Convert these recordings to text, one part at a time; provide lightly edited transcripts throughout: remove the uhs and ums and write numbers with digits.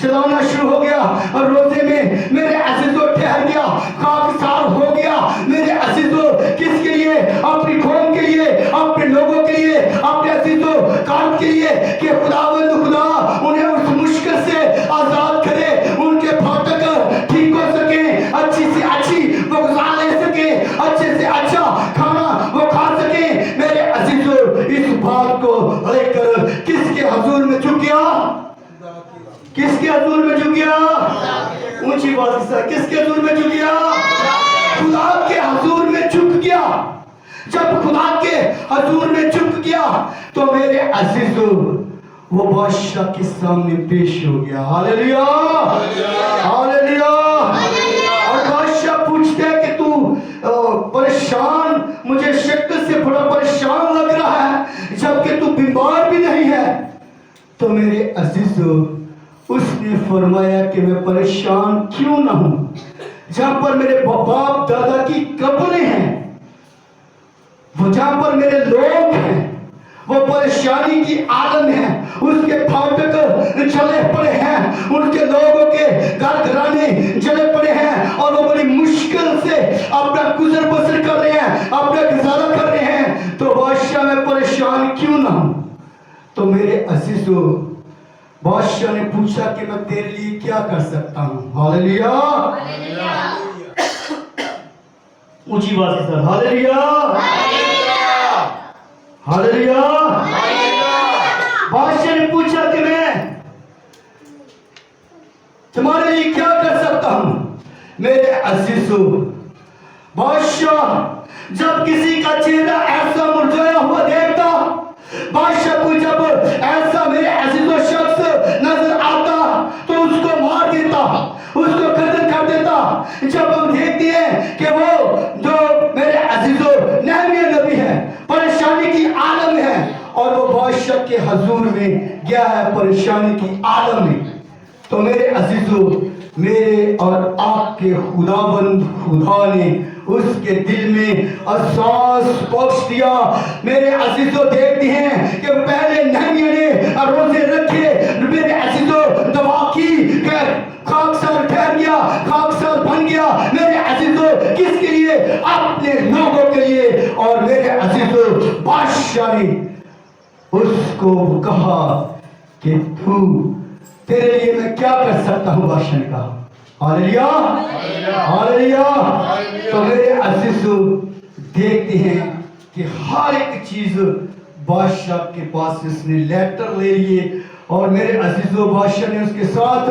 चलाना शुरू हो गया और रोजे में मेरे अजीजों ठहर गया, खाकसार हो गया मेरे अजीजों। किसके लिए? अपनी कौम के लिए, अपने लोगों के लिए, अपने अजीजों काम के लिए कि खुदावंद खुदा उन्हें उस मुश्किल से आजाद करे, उनके फाटक ठीक हो सके, अच्छी से अच्छी वो गुजार ले सके, अच्छे से अच्छा खाना वो खा सके। मेरे अजीजों, इस बात को लेकर किसके हुजूर में झुक गया? किसके हुजूर में झुक गया? ऊंची बात के साथ किसके हुजूर में झुक गया? खुदा के हुजूर में झुक गया। जब खुदा के हुजूर में झुक गया तो मेरे अजीजों वो बादशाह के सामने पेश हो गया। Hallelujah, hallelujah. और बादशाह पूछते हैं कि तू परेशान, मुझे शक्ल से बड़ा परेशान लग रहा है जबकि तू बीमार भी नहीं है। तो मेरे अजीजों, उसने फरमाया कि मैं परेशान क्यों ना हूं, जहां पर मेरे बाप दादा की कब्रें हैं, वो जहां पर मेरे लोग हैं, वो परेशानी की आलम है, उसके फाटक जले पड़े हैं, उनके लोगों के घर घराने जले पड़े हैं और वो बड़ी मुश्किल से अपना गुजर बसर कर रहे हैं, अपना गुजारा कर रहे हैं। तो बादशाह मैं परेशान क्यों ना हूं? तो मेरे अजीजों, बादशाह ने पूछा कि मैं तेरे लिए क्या कर सकता हूं। हालेलुया, ऊंची बात के साथ हालेलुया, हालेलुया। बादशाह ने पूछा कि मैं तुम्हारे लिए क्या कर सकता हूं। मेरे अजीजों, बादशाह जब किसी का चेहरा ऐसा मुरझाया हुआ देखता, बादशाह को जब ऐसा मेरे अजीजों शख्स नजर आता तो उसको मार देता, उसको कत्ल कर देता। जब हम देखते हैं कि वो जो मेरे अजीजों नहमिया नबी है, परेशानी की आलम है और वो बादशाह के हुजूर में गया है परेशानी की आलम में, तो मेरे अजीजों, मेरे और आपके खुदाबंद खुदा ने उसके दिल में एहसास बख्श दिया। मेरे अजीजों, देखते हैं कि पहले नहमिया ने रोजे रखे, मेरे अजीजों दवा की, खाकसार ठहर गया, खाकसार बन गया। मेरे अजीजों, किसके लिए? अपने लोगों के लिए। और मेरे अजीजों, बादशाह ने उसको कहा कि तू, तेरे लिए मैं क्या कर सकता हूं? बादशाह ने कहा। Hallelujah, hallelujah. तो मेरे अजीजों, देखते हैं कि हर एक चीज बादशाह के पास इसने लेटर ले लिए और मेरे अजीजों, बादशाह ने उसके साथ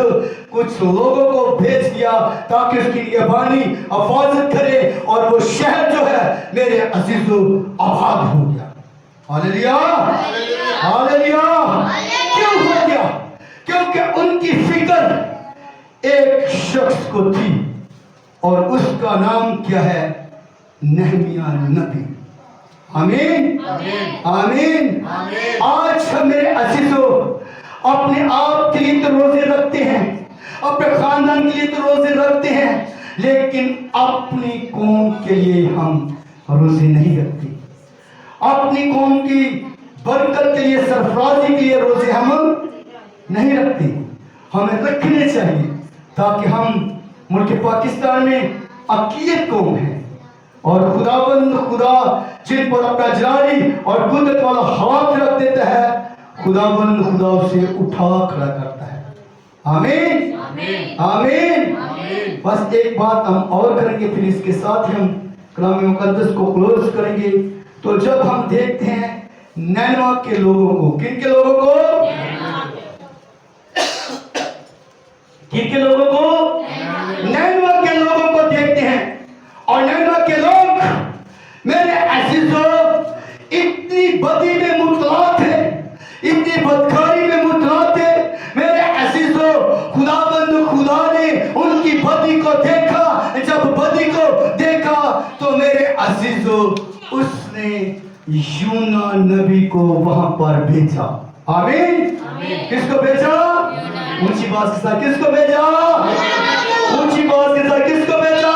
कुछ लोगों को भेज दिया ताकि उसकी निगरानी हिफाजत करे और वो शहर जो है मेरे अजीजों आबाद हो गया। Hallelujah, hallelujah. क्यों हो गया? क्योंकि उनकी फिक्र एक शख्स को थी और उसका नाम क्या है? नहमिया नबी। आमीन, आमीन। आज हम मेरे अजीजों अपने आप के लिए तो रोजे रखते हैं, अपने खानदान के लिए तो रोजे रखते हैं, लेकिन अपनी कौम के लिए हम रोजे नहीं रखते। अपनी कौम की बरकत के लिए, सरफराजी के लिए रोजे हम नहीं रखते। हमें रखने चाहिए ताकि हम मुल्क पाकिस्तान में अकीयत कौम है और खुदाबंद खुदा जिन पर अपना जारी और कुदरत वाला हाथ रख देता है, खुदाबंद खुदा उसे उठा खड़ा करता है। आमीन, आमीन। बस एक बात हम और करेंगे, फिर इसके साथ ही हम कलाम मुकद्दस को क्लोज करेंगे। तो जब हम देखते हैं नैनवा के लोगों को, किन के लोगों को? किन के लोगों को? नैनवा के लोगों को देखते हैं और नैनवा के लोग मेरे अजीजों इतनी बदी में मुबतला थे, इतनी बदकारी में मुबतला थे। मेरे अजीजों, खुदाबंद खुदा ने उनकी बदी को देखा। जब बदी को देखा तो मेरे अजीजों उसने यूना नबी को वहां पर भेजा। आमीन। किसको भेजा? ऊंची बात के साथ किसको भेजा? ऊंची बात के साथ किसको भेजा?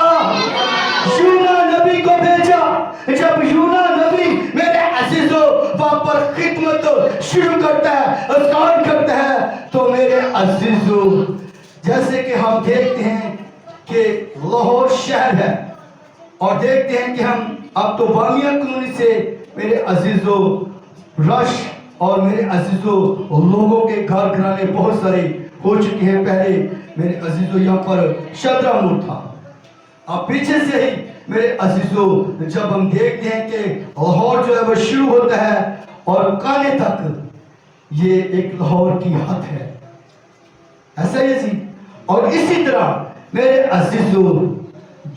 यूना नबी को भेजा। जब यूना नबी मेरे अजीजों वहां पर खिदमत शुरू करता है, स्टार्ट करता है, तो मेरे अजीजों, जैसे कि हम देखते हैं कि लाहौर शहर है और देखते हैं कि हम अब तो बामिया कॉलोनी से मेरे अजीजों रश और मेरे अजीजों लोगों के घर घराने बहुत सारे हो चुके हैं। पहले मेरे अजीजों यहाँ पर शदरामुर था, अब पीछे से ही मेरे अजीजों जब हम देखते हैं कि लाहौर जो है वह शुरू होता है और काने तक ये एक लाहौर की हद है, ऐसा ही जी। और इसी तरह मेरे अजीजों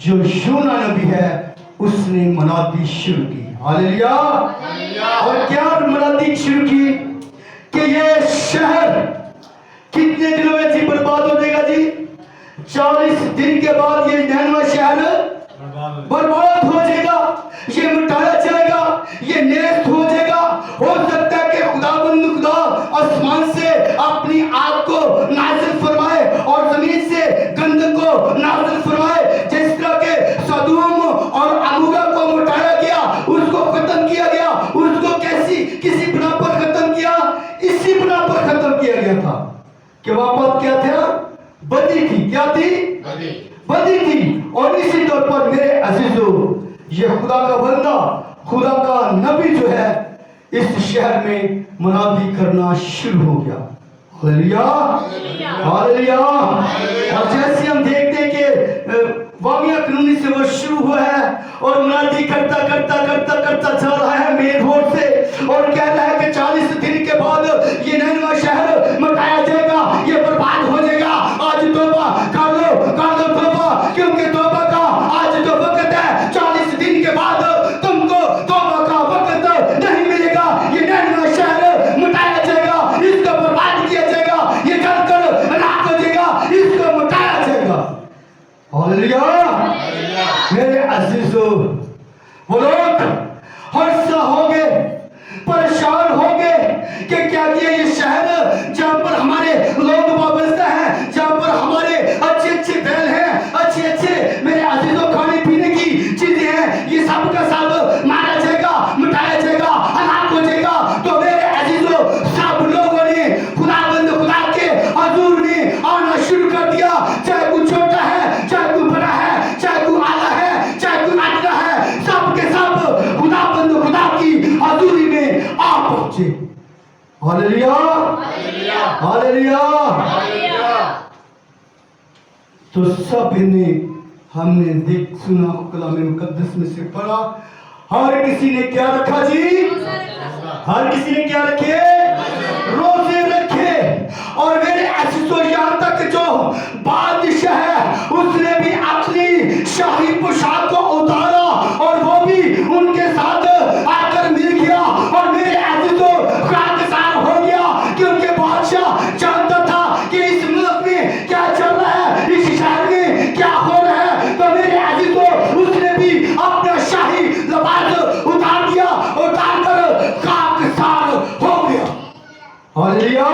जो यूना नबी है उसने मनादी शुरू की। हालेलुया। और क्या मनादी शुरू की कि ये शहर कितने दिनों में जी बर्बाद हो जाएगा जी? 40 दिन के बाद ये नैनवा शहर बर्बाद हो जाएगा, ये मिटाया जाएगा, ये नेस्त हो जाएगा। हो सकता है कि खुदाबंद खुदा आसमान से अपनी आग को नाजिल फरमाए और जमीन से गंधक को नाजिल फरमाए। जिस तरह के सदूम और अमूरा को मिटाया गया, उसको खत्म किया गया, उसको किसी बिना पर खत्म किया, इसी बिना पर खत्म किया गया था कि वहां पर क्या था? बदी थी। क्या थी? बदी थी। और इसी तौर पर मेरे अजीजों, ये खुदा का बंदा, खुदा का नबी जो है इस शहर में मुनादी करना शुरू हो गया। Hallelujah, hallelujah. और जैसे हम देखते हैं कि बामिया कॉलोनी से वो शुरू हुआ है और मुनादी करता करता करता करता जा रहा है मेन रोड से और कह रहा है कि 40 दिन के बाद ये नैनवा शहर मिटाया जाएगा, ये बर्बाद हो जाएगा। आज तौबा कर लो तौबा, क्योंकि तौबा का आज तो वक्त है। 40 दिन के बाद तुमको तौबा का वक्त नहीं मिलेगा, ये नैनवा शहर मिटाया जाएगा, इसको बर्बाद किया जाएगा, ये जलकर राख हो जाएगा, इसको मिटाया जाएगा। हालेलुया। मेरे अजीजों, वो लोग हर्षा हो गए, परेशान हो गए कि क्या किया ये शहर जहां पर हमारे लोग वाबस्ता हैं, जहां पर हमारे अच्छे अच्छे बैल हैं, अच्छे अच्छे मेरे अजीजों खाने पीने की चीजें हैं, ये सब का सब मारा जाएगा, मिटाया जाएगा, हलाक हो जाएगा। तो मेरे अजीजों, सब लोगों ने खुदाबंद खुदा के हजूर ने आना शुरू कर दिया, चाहे कोई छोटा है, चाहे कोई बड़ा है, चाहे कोई आला है, चाहे कोई अटला है, सब के सब खुदाबंद खुदा की हजूरी में आ पहुंचे। Hallelujah, hallelujah. तो सब ने हमने देख सुना, कलाम मुकद्दस में से पढ़ा, हर किसी ने क्या रखा जी? हर किसी ने क्या रखे? रोजे रखे। और मेरे अजीजों, यहाँ तक जो बादशाह है उसने भी अपनी शाही पोशाक को उतारा और वो भी उनके साथ आकर मिल गया और मेरे अजीजों खाकसार हो गया, क्योंकि बादशाह जानता था कि इस मुल्क में क्या चल रहा है, इस शहर में क्या हो रहा है। तो मेरे अजीजों, उसने भी अपना शाही लिबास उतार दिया, उतार कर खाकसार हो गया। हालेलुया,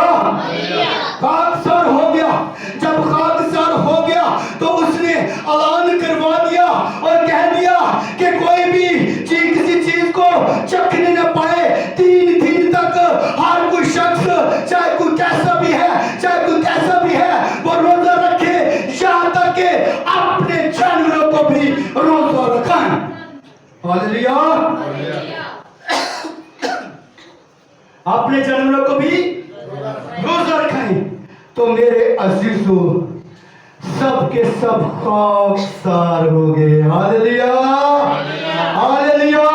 खाकसार हो गया। जब खाकसार हो गया तो उसने ऐलान करवा दिया और कह दिया कि कोई भी किसी चीज को चखने न पाए 3 दिन तक। हर कोई शख्स, चाहे कोई कैसा भी है, चाहे कोई कैसा भी है, वो रोजा रखे, यहाँ तक के अपने जानवरों को भी रोजा रखें। हालेलुया। अपने जानवरों को भी रोजा रखें। तो मेरे अजीजों, सब के सब खाकसार हो गए। Hallelujah, hallelujah.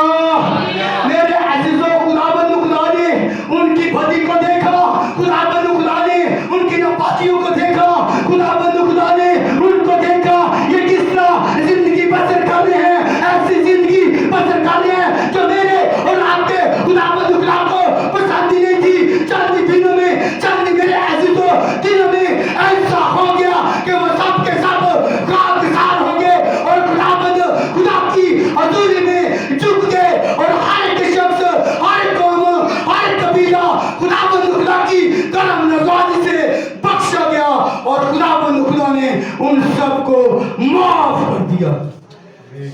मेरे अजीजों, खुदाबंद खुदा ने उनकी बदी को देखा, खुदाबंद खुदा ने उनकी नापाकियों को देखा, खुदाबंद खुदा ने उनको देखा ये किस तरह जिंदगी बसर कर रहे हैं, ऐसी जिंदगी बसर कर रहे हैं जो मेरे और आपके खुदाबंद खुदा को पसंद ही नहीं थी। चंद दिनों में, चंद मेरे अजीजों दिनों में ऐसा हो गया कि वो सब के सब खाकसार हो गए और खुदाबंद खुदा की हजूरी में झुक गए। और हर एक शख्स, हर कौम, हर कबीला खुदाबंद खुदा की करम नवाजी से बख्शा गया और खुदाबंद खुदा ने उन सबको माफ कर दिया।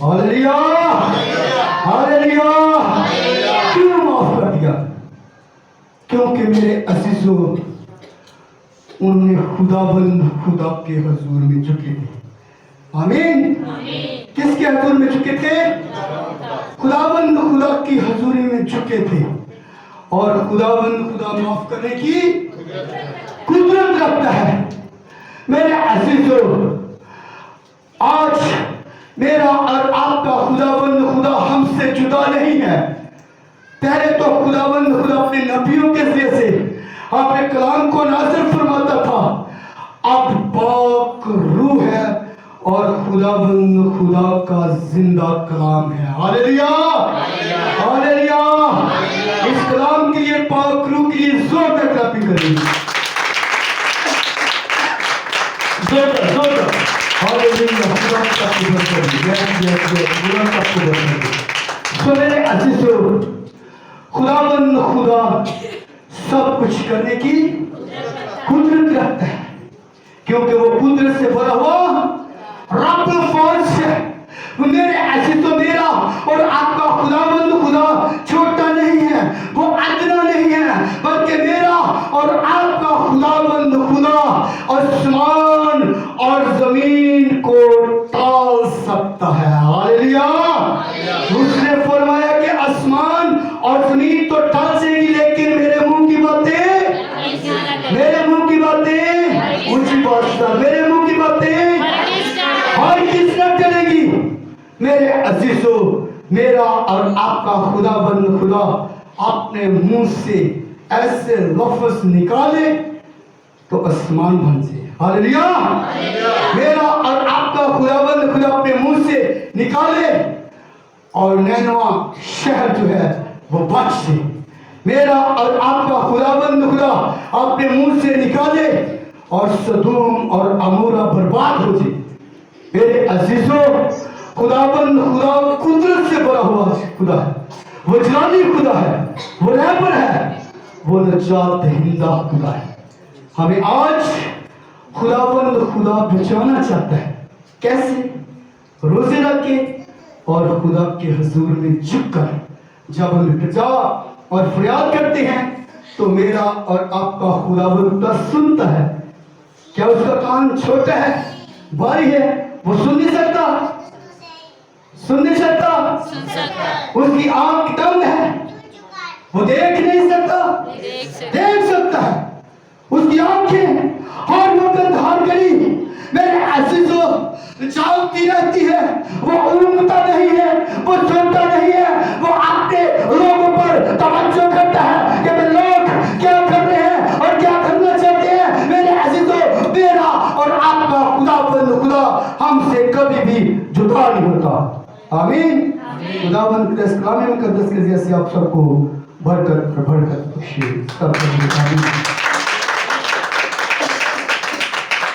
Hallelujah, hallelujah. क्यों माफ कर दिया? क्योंकि मेरे अजीजों, उन्होंने खुदाबंद खुदा के हजूर में झुके थे। आमीन। किसके हजूर में झुके थे? खुदाबंद खुदा की हजूरी में झुके थे। और खुदाबंद खुदा माफ करने की कुदरत रखता है। मेरे अजीजों, आज मेरा और आपका खुदाबंद खुदा हमसे जुदा नहीं है। पहले तो खुदाबंद खुदा अपने नबियों के जरिए से अपने कलाम को नाज़िल फरमाता था। अब पाक रूह है और खुदाबंद खुदा का जिंदा कलाम है। Hallelujah, hallelujah. इस कलाम के लिए, पाक रूह के लिए जोर तक क्लैपिंग करेंगे। जोर हालेलुया, खुदा का शुक्र करें। खुदा का शुक्र करें। सो मेरे अजीजों, खुदाबंद खुदा सब कुछ करने की कुदरत रखता है, क्योंकि वो कुदरत से भरा हुआ रब फौज है। मेरे अजीजों, मेरा और आपका खुदाबंद खुदा छोटा नहीं है, वो अदना नहीं है, बल्कि मेरा और आपका खुदाबंद खुदा आसमान और जमीन को टाल सकता है। हालेलुया। उसने फरमाया कि आसमान और जमीन तो टल जाएगी, लेकिन मेरे मुंह की बातें, मेरे मुंह की बातें, ऊंची बात, मेरे मुंह की बातें हर किस न चलेगी। मेरे अजीजों, मेरा और आपका खुदाबंद खुदा अपने मुंह से ऐसे लफ्ज निकाले तो आसमान बन जाए। हालेलुया। मेरा और आपका खुदाबंद खुदा अपने मुंह से निकाले और नैनवा शहर जो है वो बच जाए। मेरा और आपका खुदाबंद खुदा अपने मुंह से निकाले और सदूम और अमोरा बर्बाद हो जाए। मेरे अजीजों, खुदाबंद खुदा कुदरत से भरा हुआ खुदा है, वो जलाली खुदा है, वो रहबर है, वो नजात दहिंदा खुदा है। हमें आज खुदाबंद खुदा बचाना चाहता है। कैसे? रोजे रख के और खुदा के हुजूर में झुककर। जब हम इल्तिजा और फरियाद करते हैं तो मेरा और आपका खुदाबंद सुनता है। क्या उसका कान छोटा है, भारी है, वो सुन नहीं सकता? सुन नहीं सकता। उसकी आंख दम है, वो देख नहीं सकता? देख सकता है। उसकी आंखें हर वक्त हर घड़ी मेरे अजीजों जागती रहती है। वो ऊँगता नहीं है, वो सुनता नहीं है, वो अपने लोगों पर तवज्जो करता है कि वे लोग क्या कर रहे हैं और क्या करना चाहते हैं। मेरे अजीजों, मेरा और आपका खुदाबंद खुदा हमसे कभी भी जुदा नहीं होता। आमीन। खुदाबंद के कलाम मुकद्दस के जरिए से आप सबको बरकत बरकत बख्शे।